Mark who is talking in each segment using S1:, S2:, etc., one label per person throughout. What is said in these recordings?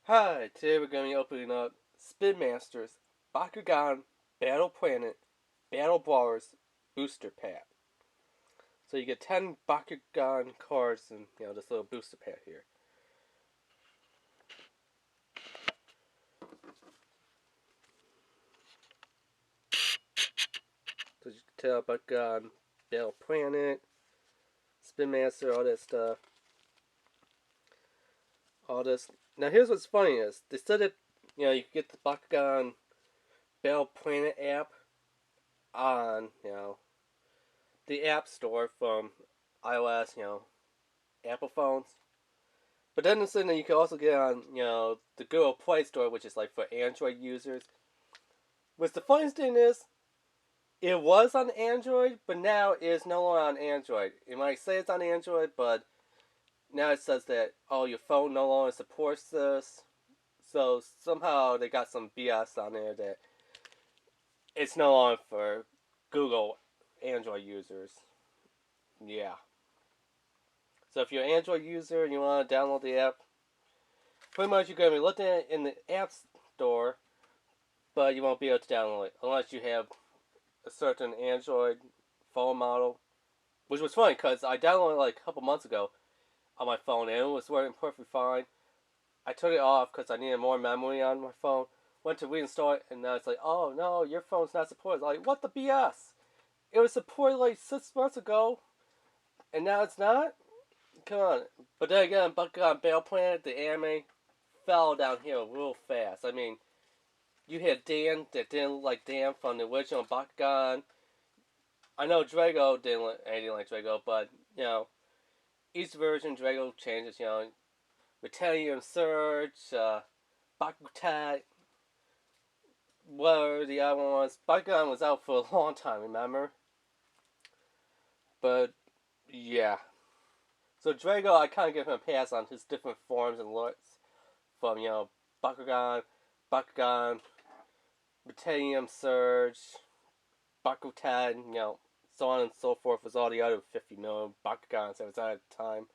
S1: Hi, today we're going to be opening up Spin Masters Bakugan Battle Planet Battle Brawlers Booster Pack. So you get 10 Bakugan cards and this little booster pack here. So you can tell Bakugan Battle Planet, Spin Master, all that stuff. All this. Now here's what's funny is they said that you can get the Bakugan Battle Planet app on the App Store from iOS, Apple phones. But then it's something that you can also get on, the Google Play Store, which is like for Android users. Which the funniest thing is, it was on Android, but now it is no longer on Android. It might say it's on Android, but now it says that, oh, your phone no longer supports this. So somehow they got some BS on there that it's no longer for Google Android users. Yeah. So if you're an Android user and you want to download the app, pretty much you're going to be looking at it in the App Store, but you won't be able to download it unless you have a certain Android phone model. Which was funny because I downloaded it like a couple months ago on my phone and it was working perfectly fine. I took it off because I needed more memory on my phone. Went to reinstall it and now it's like, oh no, your phone's not supported. Like, what the BS? It was supported like 6 months ago and now it's not? Come on. But then again, Bakugan Battle Planet, the anime, fell downhill real fast. I mean, you had Dan that didn't look like Dan from the original Bakugan. I know Drago didn't look anything like Drago, but, each version Drago changes, Retalium Surge, Bakutat, whatever the other one was. Bakugan was out for a long time, remember? But, yeah. So Drago, I kind of give him a pass on his different forms and looks. From, Bakugan, Retalium Surge, Bakutan, so on and so forth with all the other 50 million Bakugans that was out at the time.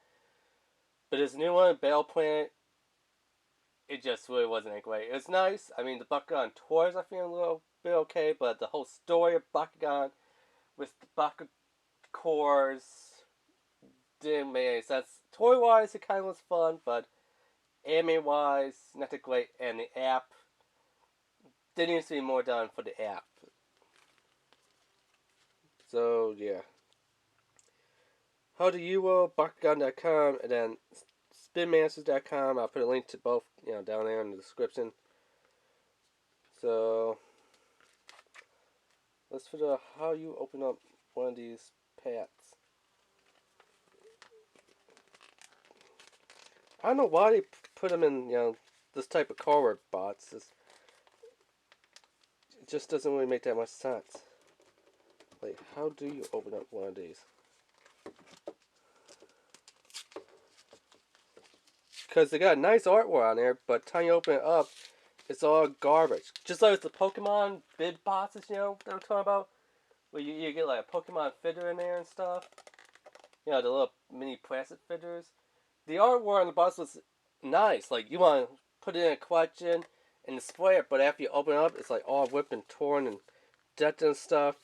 S1: But this new one, Battle Planet, it just really wasn't that great. It was nice. I mean, the Bakugan toys I feel a little bit okay, but the whole story of Bakugan with the Baku cores didn't make any sense. Toy-wise, it kind of was fun, but anime-wise, not that great. And the app, there needs to be more done for the app. So, yeah. How do you will, Bakugan.com, and then spinmasters.com. I'll put a link to both, down there in the description. So, let's figure out how you open up one of these packs. I don't know why they put them in, this type of cardboard box. It just doesn't really make that much sense. Like, how do you open up one of these? Because they got nice artwork on there, but time you open it up, it's all garbage. Just like the Pokemon bid boxes, that I'm talking about. Where you get like a Pokemon figure in there and stuff. The little mini plastic figures. The artwork on the box was nice. Like, you want to put it in a collection and display it, but after you open it up, it's like all ripped and torn and decked and stuff.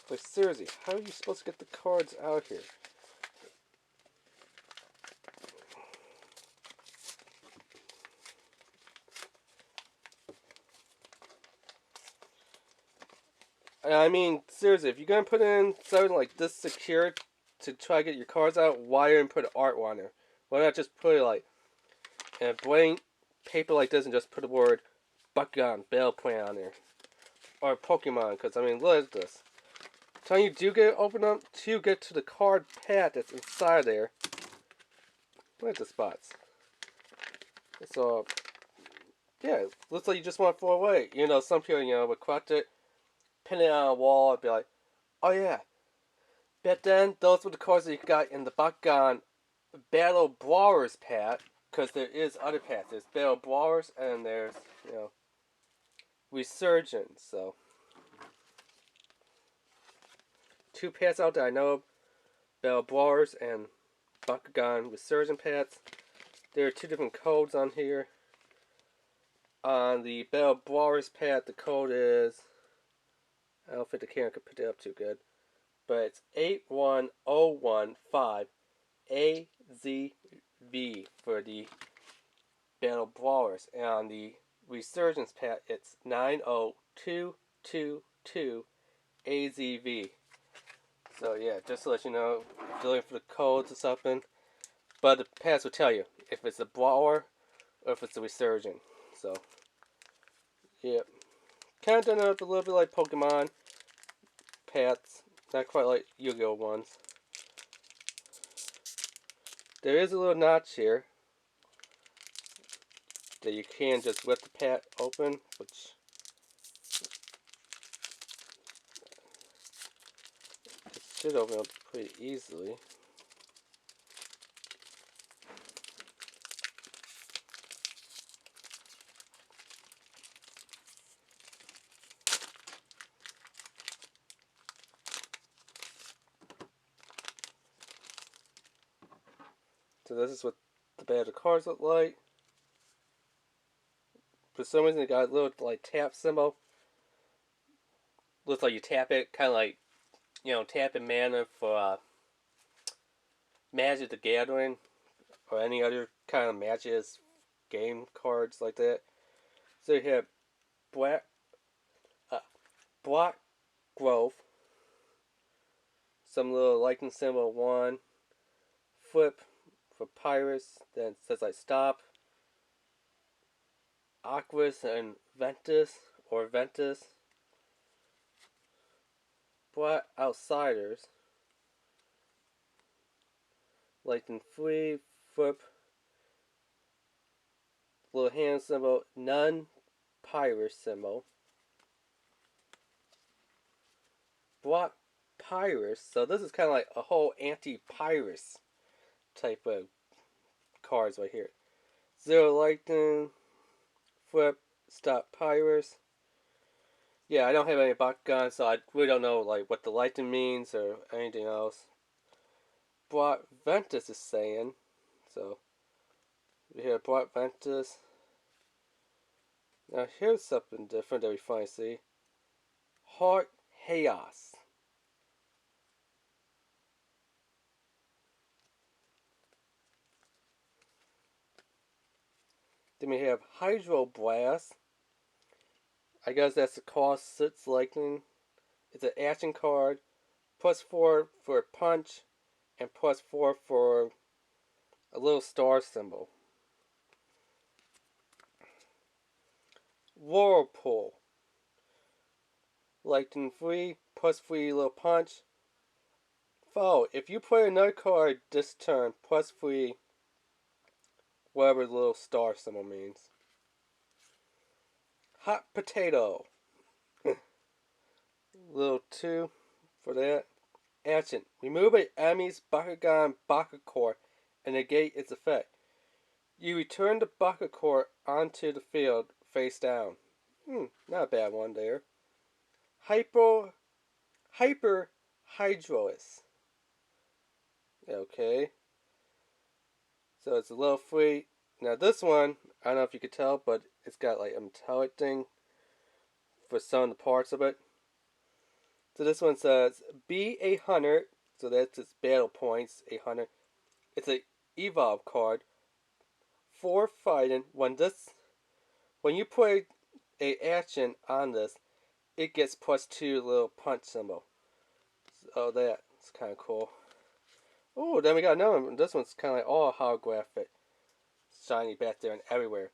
S1: Like, seriously, how are you supposed to get the cards out here? I mean, seriously, if you're going to put in something like this secure to try to get your cards out, why didn't put art on there? Why not just put it like in a blank paper like this and just put the word Bakugan Battle Planet on there? Or Pokemon, because, I mean, look at this. Time you do get it open up, to get to the card pad that's inside there. Look at the spots. So, yeah, it looks like you just want to throw it away. Some people, would collect it, pin it on a wall, and be like, oh yeah. But then, those were the cards that you got in the Bakugan Battle Brawlers pad, because there is other pads. There's Battle Brawlers, and there's, Resurgence, so. two pads out that I know of. BRAWLERS and BAKUGAN Resurgent pads. There are two different codes on here. On the BRAWLERS pad, the code is, I don't think the camera could pick it up too good, but it's 81015 AZV for the BRAWLERS. And on the Resurgence pad, it's 90222 AZV. So yeah, just to let you know, if you're looking for the codes or something. But the pads will tell you if it's a Brawler or if it's a Resurgent. So, yeah. Kind of done up a little bit like Pokemon pads. Not quite like Yu-Gi-Oh ones. There is a little notch here that you can just rip the pad open, which it should open up pretty easily. So this is what the back of the cards look like. For some reason it got a little like tap symbol. Looks like you tap it, kind of like, you know, tapping mana for Magic the Gathering or any other kind of matches, game cards like that. So you have Black Growth, some little lightning symbol 1, flip for Pirates, then it says like stop, Aquas and Ventus or Ventus, Black Outsiders, lightning 3, flip, little hand symbol, none pirate symbol, Black Pirates. So this is kind of like a whole anti-pirates type of cards right here. Zero lightning, flip, stop pirates. Yeah, I don't have any Bakugan, so I really don't know like what the lightning means or anything else. What Ventus is saying. So we have Black Ventus. Now here's something different that we finally see. Heart Chaos. Then we have Hydro Blast. I guess that's the cost 6 lightning. It's an action card. +4 for punch. And +4 for a little star symbol. Whirlpool. Lightning 3, +3 little punch. Foe. If you play another card this turn, +3 whatever the little star symbol means. Hot Potato. Little 2 for that. Action. Remove an enemy's Bakugan Bakucore and negate its effect. You return the Bakucore onto the field face down. Not a bad one there. Hyper Hydrois. Okay. So it's a little free. Now this one, I don't know if you could tell, but it's got like a metallic thing for some of the parts of it. So this one says, be a hunter. So that's its battle points, a hunter. It's a evolve card. For fighting, when you play a action on this, it gets +2 little punch symbol. So that's kind of cool. Oh, then we got another one. This one's kind of like all holographic. Shiny back there and everywhere.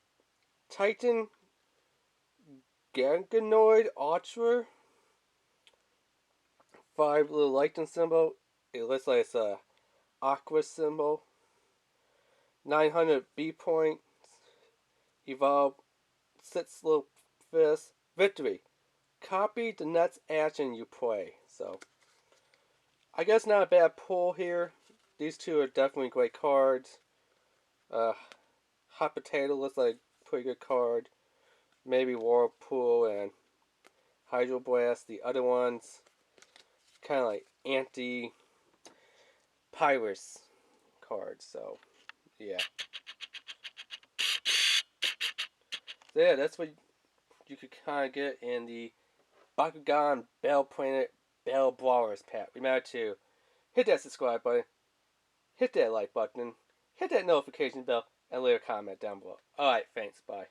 S1: Titan Garganoid Ultra. 5 little lightning symbol. It looks like it's a aqua symbol. 900 B points. Evolve. 6 little fists. Victory. Copy the next action you play. So, I guess not a bad pull here. These two are definitely great cards. Hot Potato looks like a pretty good card. Maybe Whirlpool and Hydro Blast. The other ones kind of like anti-pirates cards. So yeah, that's what you could kind of get in the Bakugan Battle Planet Battle Brawlers pack. Remember to hit that subscribe button, hit that like button, hit that notification bell, and leave a comment down below. Alright, thanks, bye.